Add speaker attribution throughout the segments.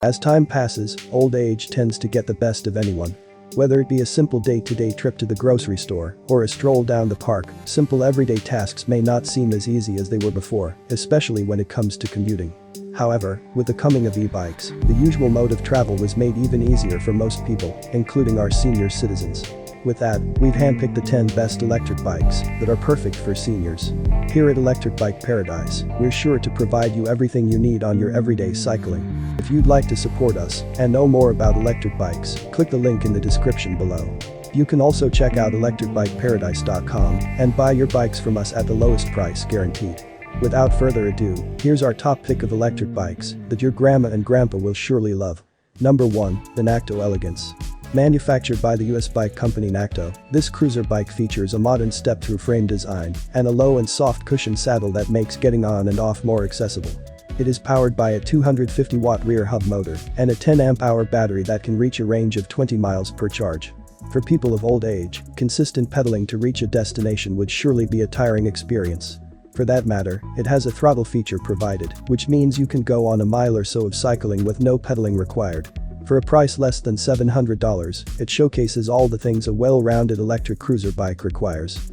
Speaker 1: As time passes, old age tends to get the best of anyone. Whether it be a simple day-to-day trip to the grocery store or a stroll down the park, simple everyday tasks may not seem as easy as they were before, especially when it comes to commuting. However, with the coming of e-bikes, the usual mode of travel was made even easier for most people, including our senior citizens. With that, we've handpicked the 10 best electric bikes that are perfect for seniors. Here at Electric Bike Paradise, we're sure to provide you everything you need on your everyday cycling. If you'd like to support us and know more about electric bikes, click the link in the description below. You can also check out electricbikeparadise.com and buy your bikes from us at the lowest price guaranteed. Without further ado, here's our top pick of electric bikes that your grandma and grandpa will surely love. Number 1, the Nakto Elegance. Manufactured by the US bike company Nakto, this cruiser bike features a modern step-through frame design and a low and soft cushion saddle that makes getting on and off more accessible. It is powered by a 250-watt rear hub motor and a 10-amp-hour battery that can reach a range of 20 miles per charge. For people of old age, consistent pedaling to reach a destination would surely be a tiring experience. For that matter, it has a throttle feature provided, which means you can go on a mile or so of cycling with no pedaling required. For a price less than $700, it showcases all the things a well-rounded electric cruiser bike requires.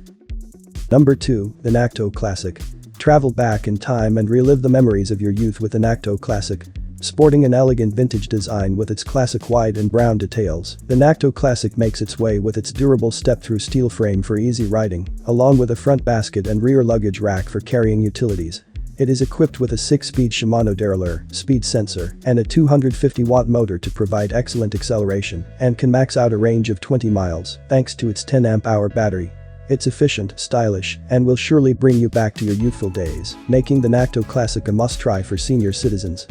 Speaker 1: Number 2, the Nakto Classic. Travel back in time and relive the memories of your youth with the Nakto Classic. Sporting an elegant vintage design with its classic white and brown details, the Nakto Classic makes its way with its durable step-through steel frame for easy riding, along with a front basket and rear luggage rack for carrying utilities. It is equipped with a 6-speed Shimano derailleur, speed sensor, and a 250-watt motor to provide excellent acceleration and can max out a range of 20 miles thanks to its 10-amp-hour battery. It's efficient, stylish, and will surely bring you back to your youthful days, making the Nakto Classic a must-try for senior citizens.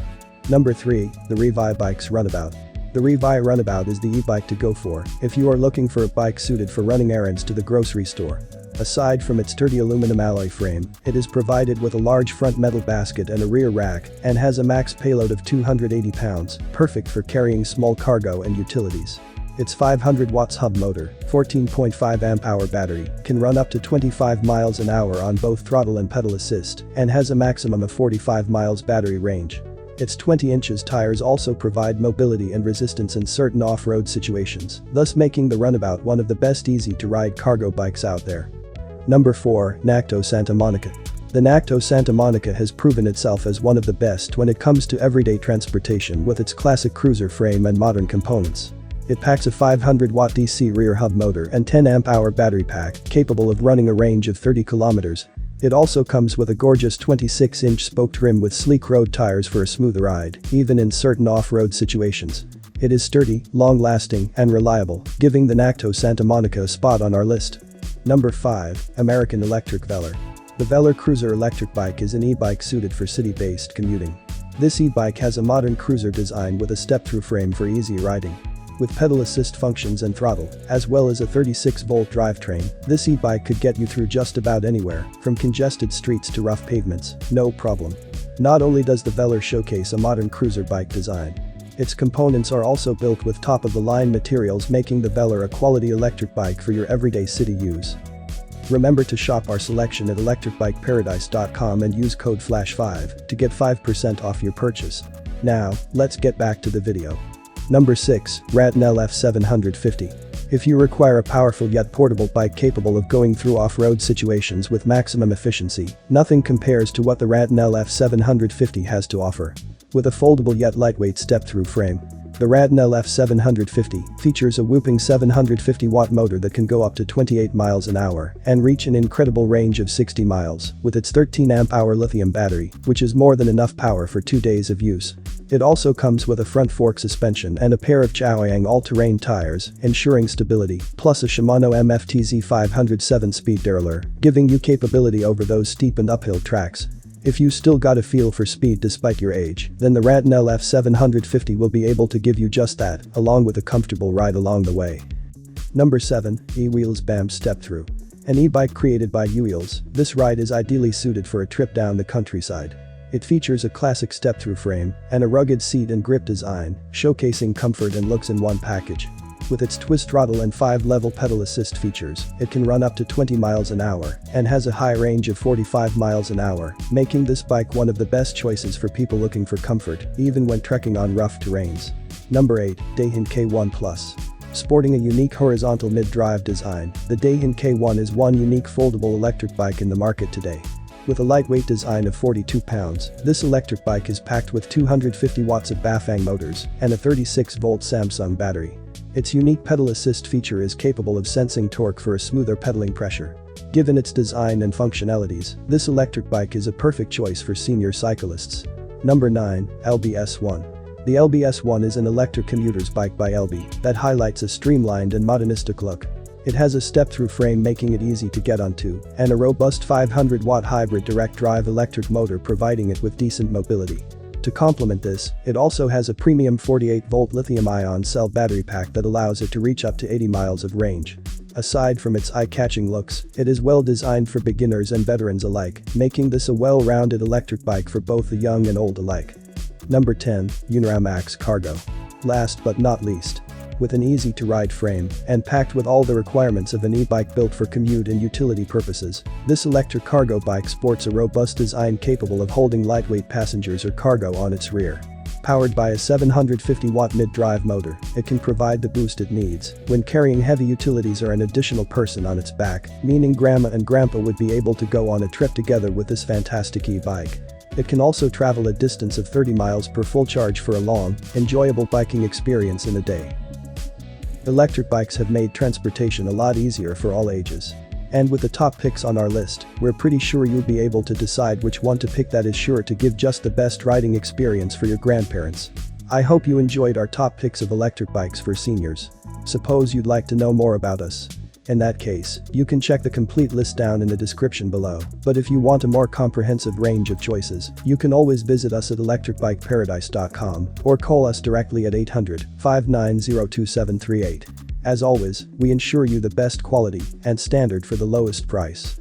Speaker 1: Number 3, the Revi Bike's Runabout. The Revi Runabout is the e-bike to go for if you are looking for a bike suited for running errands to the grocery store. Aside from its sturdy aluminum alloy frame, it is provided with a large front metal basket and a rear rack and has a max payload of 280 pounds, perfect for carrying small cargo and utilities. Its 500 watts hub motor, 14.5 amp-hour battery, can run up to 25 miles an hour on both throttle and pedal assist and has a maximum of 45 miles battery range. Its 20-inch tires also provide mobility and resistance in certain off-road situations, thus making the Runabout one of the best easy-to-ride cargo bikes out there. Number 4, Nakto Santa Monica. The Nakto Santa Monica has proven itself as one of the best when it comes to everyday transportation with its classic cruiser frame and modern components. It packs a 500-watt DC rear hub motor and 10-amp-hour battery pack capable of running a range of 30 kilometers. It also comes with a gorgeous 26-inch spoke trim with sleek road tires for a smooth ride, even in certain off-road situations. It is sturdy, long-lasting, and reliable, giving the Nakto Santa Monica a spot on our list. Number 5, American Electric Velar. The Velar Cruiser electric bike is an e-bike suited for city-based commuting. This e-bike has a modern cruiser design with a step-through frame for easy riding. With pedal assist functions and throttle, as well as a 36-volt drivetrain, this e-bike could get you through just about anywhere, from congested streets to rough pavements, no problem. Not only does the Velar showcase a modern cruiser bike design, its components are also built with top-of-the-line materials, making the Velar a quality electric bike for your everyday city use. Remember to shop our selection at electricbikeparadise.com and use code FLASH5 to get 5% off your purchase. Now, let's get back to the video. Number 6, Rattan LF750. If you require a powerful yet portable bike capable of going through off-road situations with maximum efficiency, nothing compares to what the Rattan LF750 has to offer. With a foldable yet lightweight step-through frame, the Rattan LF750 features a whopping 750-watt motor that can go up to 28 miles an hour and reach an incredible range of 60 miles with its 13-amp-hour lithium battery, which is more than enough power for 2 days of use. It also comes with a front fork suspension and a pair of Chaoyang all-terrain tires, ensuring stability, plus a Shimano MFTZ 500 7-speed derailleur, giving you capability over those steep and uphill tracks. If you still got a feel for speed despite your age, then the Rattan LF750 will be able to give you just that, along with a comfortable ride along the way. Number 7, eWheels BAM Step-Thru. An e-bike created by eWheels, this ride is ideally suited for a trip down the countryside. It features a classic step-through frame and a rugged seat and grip design, showcasing comfort and looks in one package. With its twist throttle and 5-level pedal assist features, it can run up to 20 miles an hour and has a high range of 45 miles an hour, making this bike one of the best choices for people looking for comfort, even when trekking on rough terrains. Number 8, Daehin K1 Plus. Sporting a unique horizontal mid-drive design, the Daehin K1 is one unique foldable electric bike in the market today. With a lightweight design of 42 pounds, this electric bike is packed with 250 watts of Bafang motors and a 36-volt Samsung battery. Its unique pedal assist feature is capable of sensing torque for a smoother pedaling pressure. Given its design and functionalities, this electric bike is a perfect choice for senior cyclists. Number 9, Elby S1. The Elby S1 is an electric commuter's bike by Elby that highlights a streamlined and modernistic look. It has a step-through frame making it easy to get onto, and a robust 500-watt hybrid direct-drive electric motor providing it with decent mobility. To complement this, it also has a premium 48-volt lithium-ion cell battery pack that allows it to reach up to 80 miles of range. Aside from its eye-catching looks, it is well designed for beginners and veterans alike, making this a well-rounded electric bike for both the young and old alike. Number 10, Eunorau Max Cargo. Last but not least. With an easy-to-ride frame and packed with all the requirements of an e-bike built for commute and utility purposes, this electric cargo bike sports a robust design capable of holding lightweight passengers or cargo on its rear. Powered by a 750-watt mid-drive motor, it can provide the boost it needs when carrying heavy utilities or an additional person on its back, meaning Grandma and Grandpa would be able to go on a trip together with this fantastic e-bike. It can also travel a distance of 30 miles per full charge for a long, enjoyable biking experience in a day. Electric bikes have made transportation a lot easier for all ages. And with the top picks on our list, we're pretty sure you'll be able to decide which one to pick that is sure to give just the best riding experience for your grandparents. I hope you enjoyed our top picks of electric bikes for seniors. Suppose you'd like to know more about us. In that case, you can check the complete list down in the description below, but if you want a more comprehensive range of choices, you can always visit us at electricbikeparadise.com or call us directly at 800-590-2738. As always, we ensure you the best quality and standard for the lowest price.